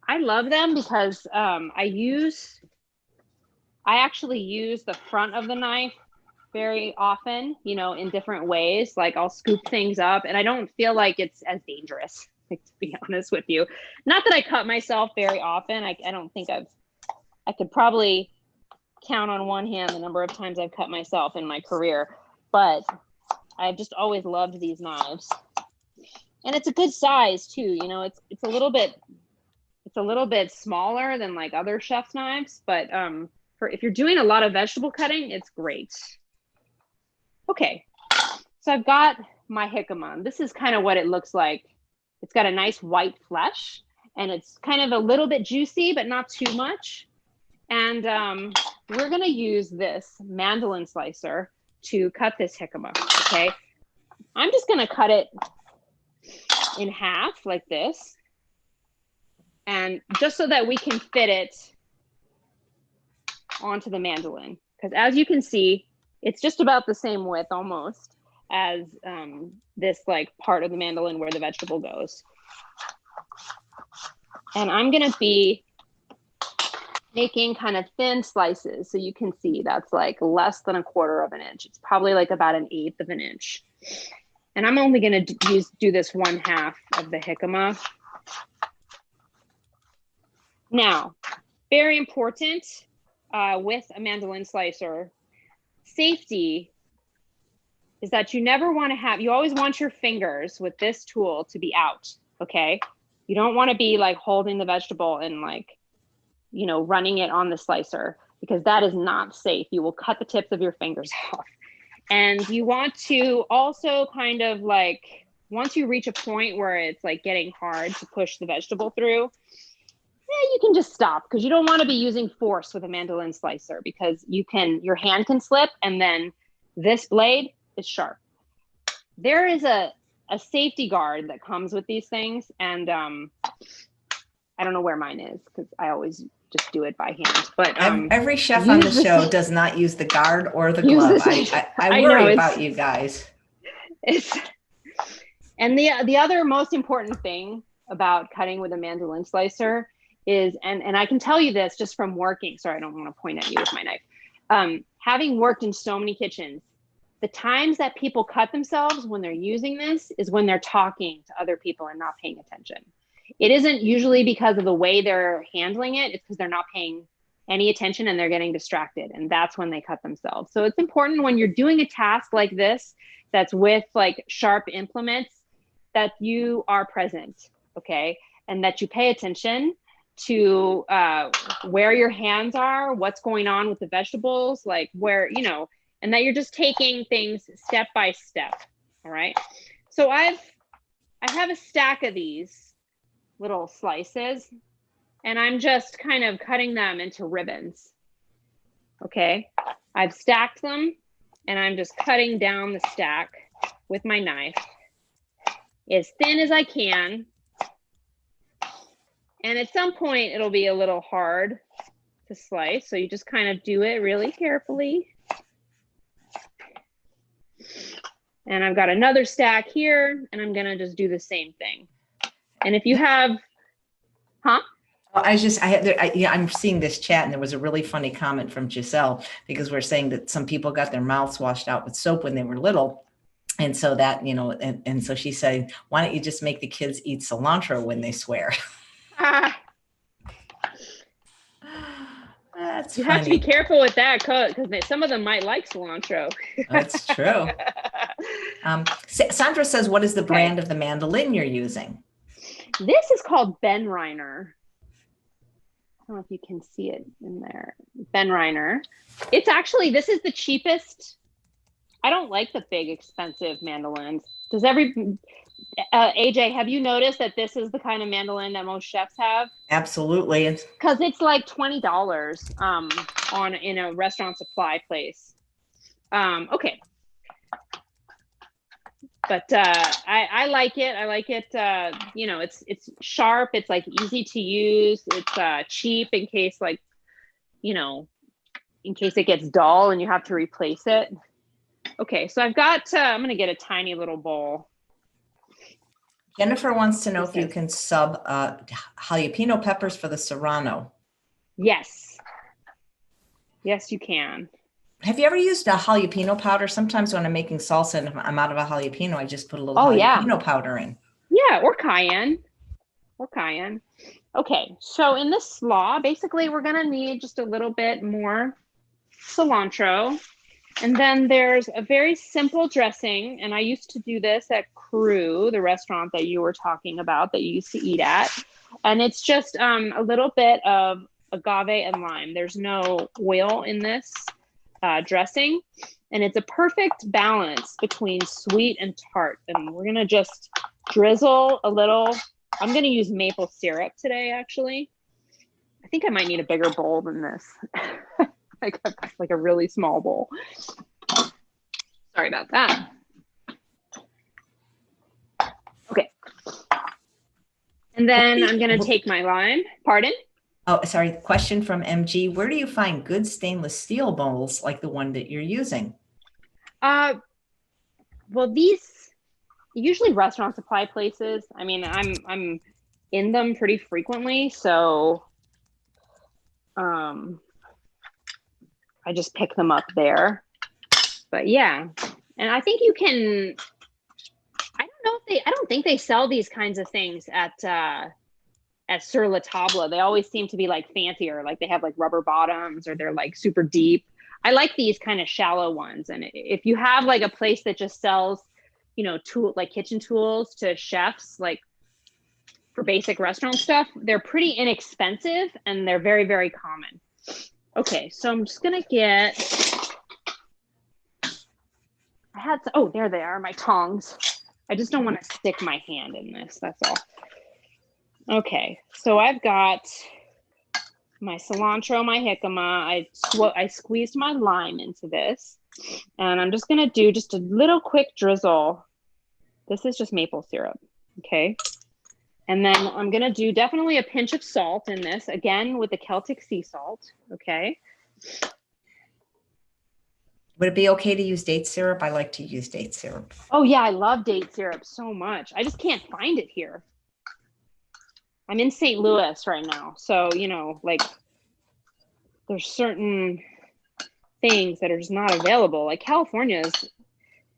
I love them because I actually use the front of the knife very often, you know, in different ways. Like I'll scoop things up and I don't feel like it's as dangerous, like, to be honest with you. Not that I cut myself very often. I don't think I could probably count on one hand the number of times I've cut myself in my career, but I've just always loved these knives. And it's a good size too, you know, it's a little bit smaller than like other chef's knives, but for if you're doing a lot of vegetable cutting, it's great. Okay, so I've got my jicama. This is kind of what it looks like. It's got a nice white flesh and it's kind of a little bit juicy, but not too much. And we're gonna use this mandolin slicer to cut this jicama, okay? I'm just gonna cut it in half like this. And just so that we can fit it onto the mandolin. Because as you can see, it's just about the same width almost as this like part of the mandolin where the vegetable goes. And I'm gonna be making kind of thin slices. So you can see that's like less than 1/4 of an inch. It's probably like about 1/8 of an inch. And I'm only gonna do this 1/2 of the jicama. Now, very important with a mandolin slicer, safety is that you never want to have, you always want your fingers with this tool to be out, okay? You don't want to be like holding the vegetable and like, you know, running it on the slicer, because that is not safe. You will cut the tips of your fingers off. And you want to also kind of like, once you reach a point where it's like getting hard to push the vegetable through, you can just stop, because you don't want to be using force with a mandolin slicer, because your hand can slip and then this blade is sharp. There is a safety guard that comes with these things, and I don't know where mine is because I always just do it by hand. But every chef on the show does not use the guard or the glove. I worry about you guys. And the other most important thing about cutting with a mandolin slicer is, and I can tell you this just from working, sorry, I don't want to point at you with my knife. Having worked in so many kitchens, the times that people cut themselves when they're using this is when they're talking to other people and not paying attention. It isn't usually because of the way they're handling it. It's because they're not paying any attention and they're getting distracted. And that's when they cut themselves. So it's important when you're doing a task like this, that's with like sharp implements, that you are present, okay? And that you pay attention to where your hands are, what's going on with the vegetables, like where, you know, and that you're just taking things step by step, all right? So I have a stack of these little slices, and I'm just kind of cutting them into ribbons, okay? I've stacked them, and I'm just cutting down the stack with my knife as thin as I can. And at some point, it'll be a little hard to slice, so you just kind of do it really carefully. And I've got another stack here, and I'm gonna just do the same thing. And if you have, I'm seeing this chat, and there was a really funny comment from Giselle, because we're saying that some people got their mouths washed out with soap when they were little. And so that, you know, and so she said, why don't you just make the kids eat cilantro when they swear? Ah, That's you have to be funny. careful with that because some of them might like cilantro. That's true. Sandra says, what is the Okay. brand of the mandolin you're using? This is called Ben Reiner. I don't know if you can see it in there. Ben Reiner. It's actually, this is the cheapest. I don't like the big expensive mandolins. Does AJ, have you noticed that this is the kind of mandolin that most chefs have? Absolutely. Because it's like $20 in a restaurant supply place. Okay. But I like it. I like it. You know, it's sharp. It's like easy to use. It's cheap in case, like, you know, in case it gets dull and you have to replace it. Okay, so I've got, I'm going to get a tiny little bowl. Jennifer wants to know if you can sub jalapeno peppers for the serrano. Yes. Yes, you can. Have you ever used a jalapeno powder? Sometimes when I'm making salsa and if I'm out of a jalapeno, I just put a little jalapeno powder in. Yeah, or cayenne. Okay, so in this slaw, basically we're going to need just a little bit more cilantro. And then there's a very simple dressing. And I used to do this at Crew, the restaurant that you were talking about that you used to eat at. And it's just a little bit of agave and lime. There's no oil in this dressing. And it's a perfect balance between sweet and tart. And we're going to just drizzle a little. I'm going to use maple syrup today, actually. I think I might need a bigger bowl than this. like a really small bowl. Sorry about that. Okay. And then I'm going to take my lime. Pardon? Oh, sorry. Question from MG. Where do you find good stainless steel bowls like the one that you're using? Well, these usually restaurant supply places. I mean, I'm in them pretty frequently, so I just pick them up there. But yeah, and I think you can. I don't think they sell these kinds of things at Sur La Table. They always seem to be like fancier, like they have like rubber bottoms or they're like super deep. I like these kind of shallow ones. And if you have like a place that just sells, you know, like kitchen tools to chefs, like for basic restaurant stuff, they're pretty inexpensive and they're very, very common. Okay, so I'm just gonna get, oh, there they are, my tongs. I just don't want to stick my hand in this, that's all. Okay, so I've got my cilantro, my jicama. I squeezed my lime into this. And I'm just gonna do just a little quick drizzle. This is just maple syrup, okay? And then I'm gonna do definitely a pinch of salt in this, again, with the Celtic sea salt, okay? Would it be okay to use date syrup? I like to use date syrup. Oh yeah, I love date syrup so much. I just can't find it here. I'm in St. Louis right now. So, you know, like there's certain things that are just not available. Like California is,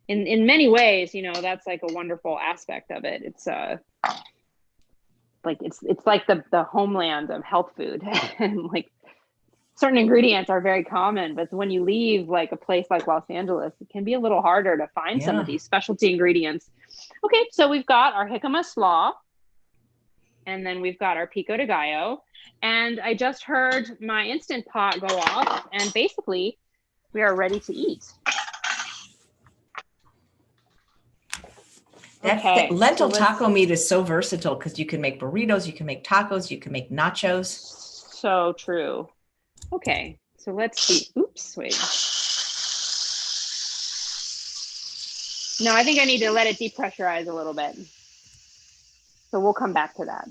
in many ways, you know, that's like a wonderful aspect of it. It's like it's like the homeland of health food. And like certain ingredients are very common, but when you leave like a place like Los Angeles, it can be a little harder to find some of these specialty ingredients. Okay, so we've got our Jicama Slaw, and then we've got our Pico De Gallo, and I just heard my Instant Pot go off, and basically we are ready to eat. Okay. Lentil taco meat is so versatile because you can make burritos, you can make tacos, you can make nachos. So true. Okay, so let's see. Oops, wait. No, I think I need to let it depressurize a little bit. So we'll come back to that.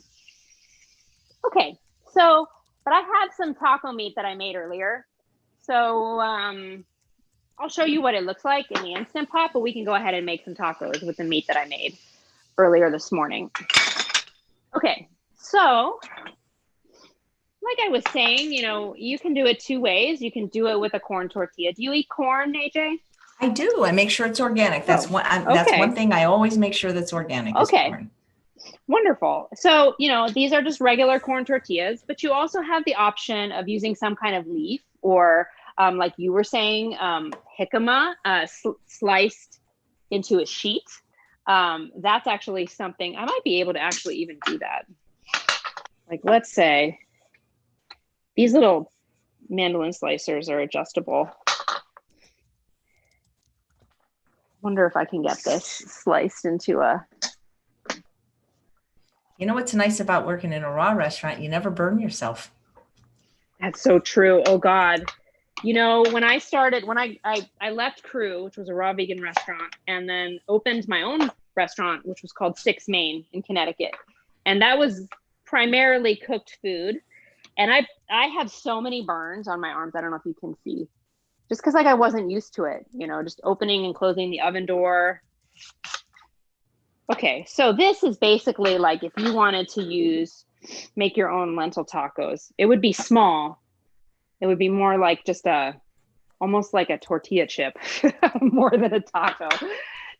Okay, so, but I have some taco meat that I made earlier. So I'll show you what it looks like in the Instant Pot, but we can go ahead and make some tacos with the meat that I made earlier this morning. Okay, so like I was saying, you know, you can do it two ways. You can do it with a corn tortilla. Do you eat corn, AJ? I do. I make sure it's organic. That's that's Okay. one thing I always make sure that's organic is Okay. corn. Wonderful. So, these are just regular corn tortillas, but you also have the option of using some kind of leaf or, like you were saying, jicama sliced into a sheet. That's actually something I might be able to actually even do that. Like, let's say these little mandolin slicers are adjustable. Wonder if I can get this sliced into a. You know what's nice about working in a raw restaurant? You never burn yourself. That's so true. Oh God. When I started, when I left Crew, which was a raw vegan restaurant, and then opened my own restaurant, which was called Six Main in Connecticut. And that was primarily cooked food. And I have so many burns on my arms. I don't know if you can see, just because I wasn't used to it, just opening and closing the oven door. Okay, so this is basically like if you wanted to make your own lentil tacos, it would be small. It would be more like just almost like a tortilla chip, more than a taco.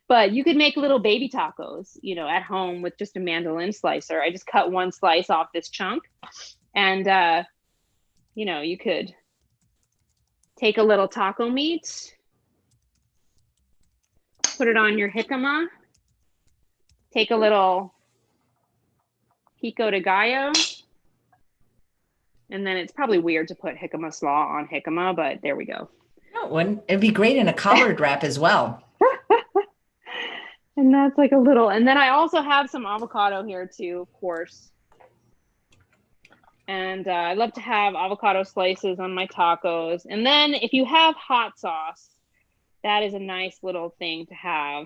But you could make little baby tacos, at home with just a mandolin slicer. I just cut one slice off this chunk, and you could take a little taco meat, put it on your jicama. Take a little Pico De Gallo. And then it's probably weird to put Jicama Slaw on jicama, but there we go. No, it wouldn't. It'd be great in a collared wrap as well. And that's like a little, and then I also have some avocado here too, of course. And I love to have avocado slices on my tacos. And then if you have hot sauce, that is a nice little thing to have.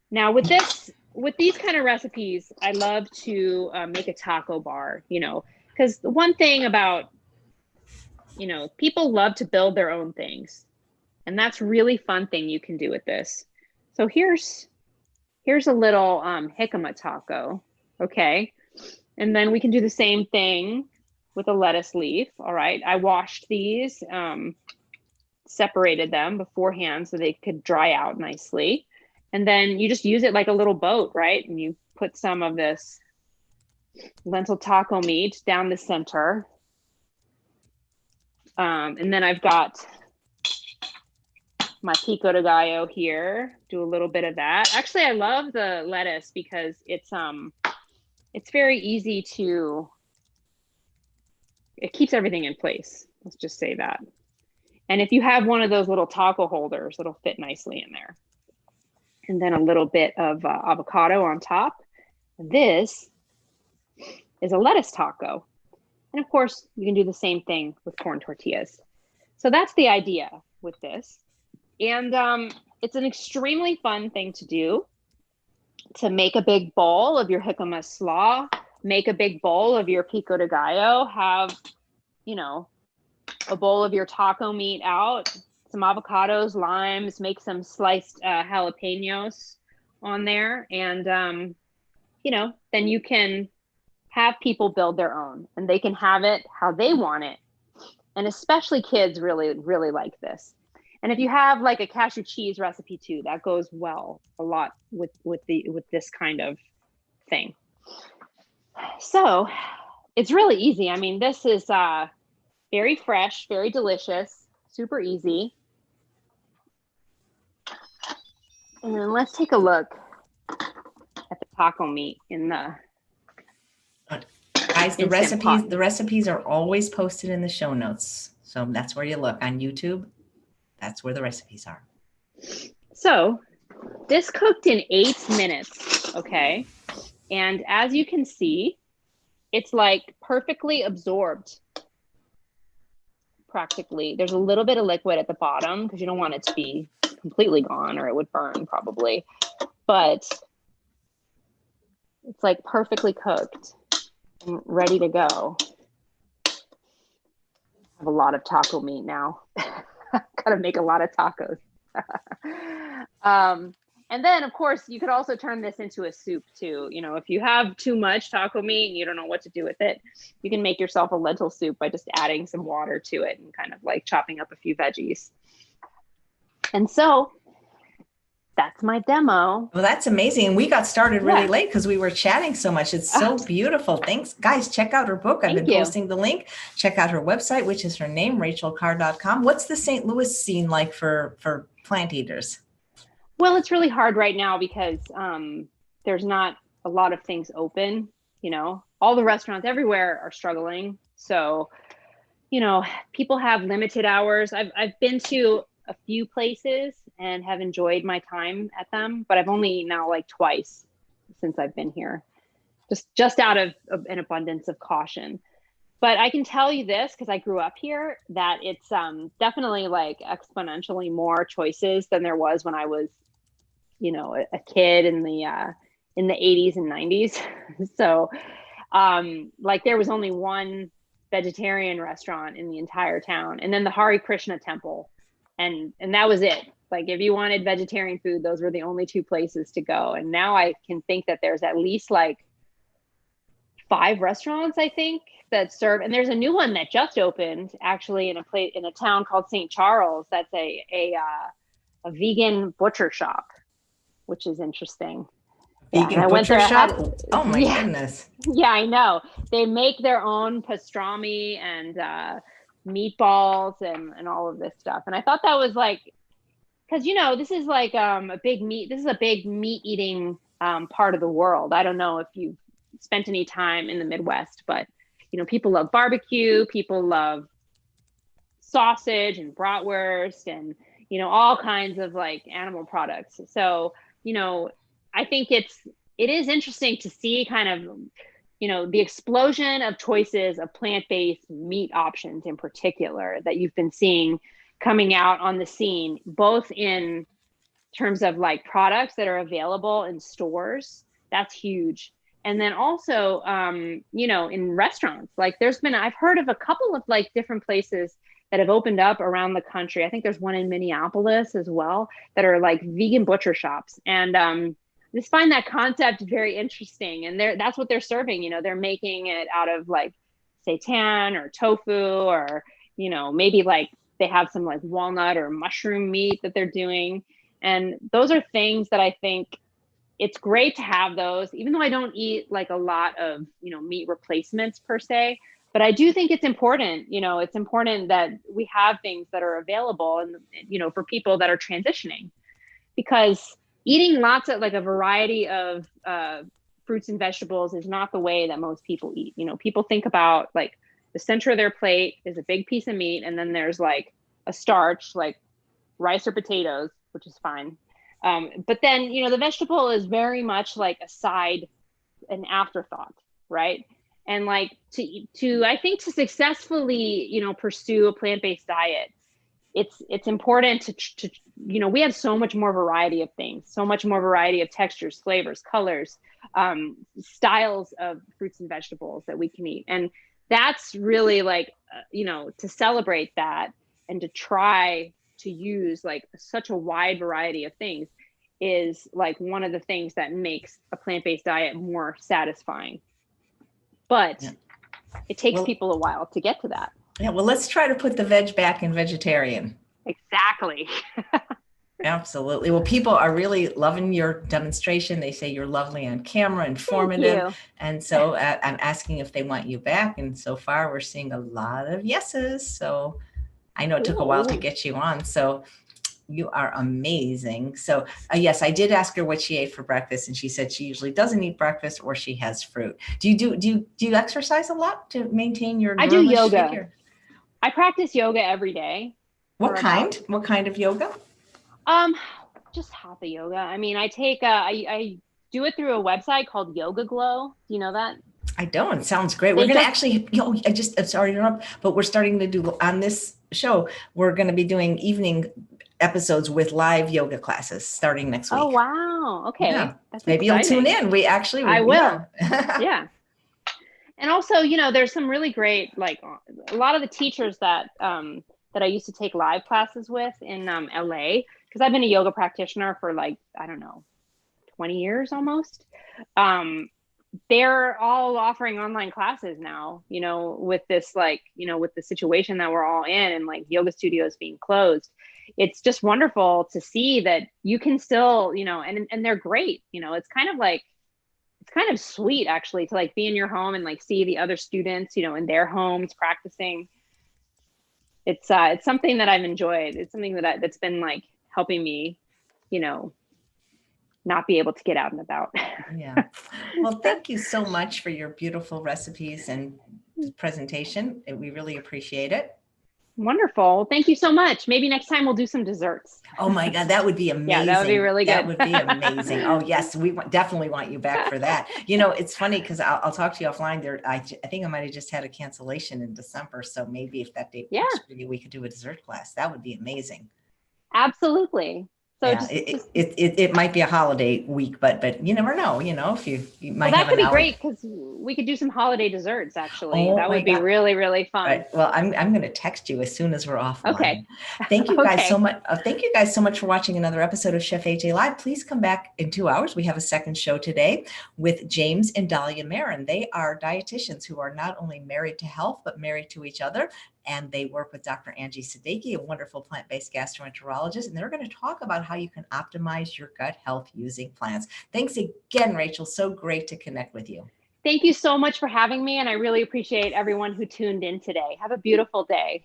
Now with these kind of recipes, I love to make a taco bar, because the one thing about, people love to build their own things, and that's really fun thing you can do with this. So here's a little jicama taco, okay? And then we can do the same thing with a lettuce leaf, all right? I washed these, separated them beforehand so they could dry out nicely. And then you just use it like a little boat, right? And you put some of this lentil taco meat down the center. And then I've got my Pico De Gallo here. Do a little bit of that. Actually, I love the lettuce because it's very easy it keeps everything in place. Let's just say that. And if you have one of those little taco holders, it'll fit nicely in there. And then a little bit of avocado on top. This is a lettuce taco. And of course, you can do the same thing with corn tortillas. So that's the idea with this. And it's an extremely fun thing to do, to make a big bowl of your Jicama Slaw, make a big bowl of your Pico De Gallo, have, a bowl of your taco meat out, some avocados, limes, make some sliced jalapenos on there. And, then you can have people build their own, and they can have it how they want it. And especially kids really, really like this. And if you have like a cashew cheese recipe too, that goes well a lot with this kind of thing. So it's really easy. I mean, this is very fresh, very delicious, super easy. And then let's take a look at the taco meat in the guys, the recipes are always posted in the show notes. So that's where you look on YouTube. That's where the recipes are. So this cooked in 8 minutes, okay? And as you can see, it's like perfectly absorbed, practically. There's a little bit of liquid at the bottom because you don't want it to be completely gone or it would burn probably. But it's like perfectly cooked and ready to go. I have a lot of taco meat now. Gotta make a lot of tacos. And then of course you could also turn this into a soup too. If you have too much taco meat and you don't know what to do with it, you can make yourself a lentil soup by just adding some water to it and kind of like chopping up a few veggies. And so that's my demo. Well, that's amazing. And we got started really Yeah. late because we were chatting so much. It's so beautiful. Thanks, guys. Check out her book. I've been posting the link. Check out her website, which is her name, rachelcarr.com. What's the St. Louis scene like for plant eaters? Well, it's really hard right now because there's not a lot of things open. You know, all the restaurants everywhere are struggling. So, you know, people have limited hours. I've been to a few places and have enjoyed my time at them, but I've only eaten out like twice since I've been here, just out of an abundance of caution. But I can tell you this, because I grew up here, that it's definitely like exponentially more choices than there was when I was, you know, a kid in the 80s and 90s. So like there was only one vegetarian restaurant in the entire town, and then the Hare Krishna temple, and that was it. Like if you wanted vegetarian food, those were the only two places to go. And now I can think that there's at least like 5 restaurants, I think, that serve, and there's a new one that just opened actually in a town called St. Charles. That's a vegan butcher shop, which is interesting. Vegan butcher shop? Oh my goodness. Yeah, I know. They make their own pastrami and meatballs and all of this stuff. And I thought that was like, because you know, this is like a big meat eating part of the world. I don't know if you've spent any time in the Midwest, but you know, people love barbecue, people love sausage and bratwurst and, you know, all kinds of like animal products. So, you know, I think it is interesting to see kind of, you know, the explosion of choices of plant-based meat options in particular that you've been seeing coming out on the scene, both in terms of like products that are available in stores. That's huge. And then also, you know, in restaurants, like I've heard of a couple of like different places that have opened up around the country. I think there's one in Minneapolis as well that are like vegan butcher shops. And I just find that concept very interesting. And that's what they're serving. You know, they're making it out of like seitan or tofu, or, you know, maybe like they have some like walnut or mushroom meat that they're doing. And those are things that I think it's great to have those, even though I don't eat like a lot of, you know, meat replacements per se. But I do think it's important, you know, it's important that we have things that are available and, you know, for people that are transitioning, because eating lots of like a variety of fruits and vegetables is not the way that most people eat. You know, people think about like the center of their plate is a big piece of meat, and then there's like a starch like rice or potatoes, which is fine. But then, you know, the vegetable is very much like a side, an afterthought, right? And like to I think to successfully, you know, pursue a plant-based diet, it's important to, you know, we have so much more variety of things, so much more variety of textures, flavors, colors, styles of fruits and vegetables that we can eat. And that's really like, you know, to celebrate that and to try to use like such a wide variety of things is like one of the things that makes a plant-based diet more satisfying. But it takes people a while to get to that. Yeah, well, let's try to put the veg back in vegetarian. Exactly. Absolutely. Well, people are really loving your demonstration. They say you're lovely on camera, informative. And so I'm asking if they want you back. And so far, we're seeing a lot of yeses. So I know it took a while to get you on. So you are amazing. So yes, I did ask her what she ate for breakfast, and she said she usually doesn't eat breakfast or she has fruit. Do you exercise a lot to maintain your? I do yoga. Figure? I practice yoga every day. What kind? What kind of yoga? Just hatha yoga. I mean, I take I do it through a website called Yoga Glow. Do you know that? I don't. It sounds great. We're going to actually, you know, I'm sorry to interrupt, but we're starting to do on this show, we're going to be doing evening episodes with live yoga classes starting next week. Oh, wow. Okay. Yeah. Maybe exciting. You'll tune in. I will. Yeah. And also, you know, there's some really great, like a lot of the teachers that I used to take live classes with in LA, because I've been a yoga practitioner for like, I don't know, 20 years almost. they're all offering online classes now, with this, like, with the situation that we're all in, and like yoga studios being closed. It's just wonderful to see that you can still, and they're great. It's kind of sweet actually to like be in your home and like see the other students, in their homes practicing. It's something that I've enjoyed. It's something that's been like helping me, you know, not be able to get out and about. Yeah. Well, thank you so much for your beautiful recipes and presentation. We really appreciate it. Wonderful. Thank you so much. Maybe next time we'll do some desserts. Oh my God, that would be amazing. Yeah, that would be really good. That would be amazing. Oh yes, we definitely want you back for that. It's funny because I'll talk to you offline. I think I might have just had a cancellation in December, so maybe if that date works for you, we could do a dessert class. That would be amazing. Absolutely. So yeah, it might be a holiday week, but you never know. If you might. Well, that could be great because we could do some holiday desserts. Actually, that would be really, really fun. Right. Well, I'm going to text you as soon as we're offline. Okay. Thank you guys so much. Thank you guys so much for watching another episode of Chef AJ Live. Please come back in 2 hours. We have a second show today with James and Dahlia Marin. They are dietitians who are not only married to health but married to each other. And they work with Dr. Angie Sadeki, a wonderful plant-based gastroenterologist. And they're going to talk about how you can optimize your gut health using plants. Thanks again, Rachel. So great to connect with you. Thank you so much for having me. And I really appreciate everyone who tuned in today. Have a beautiful day.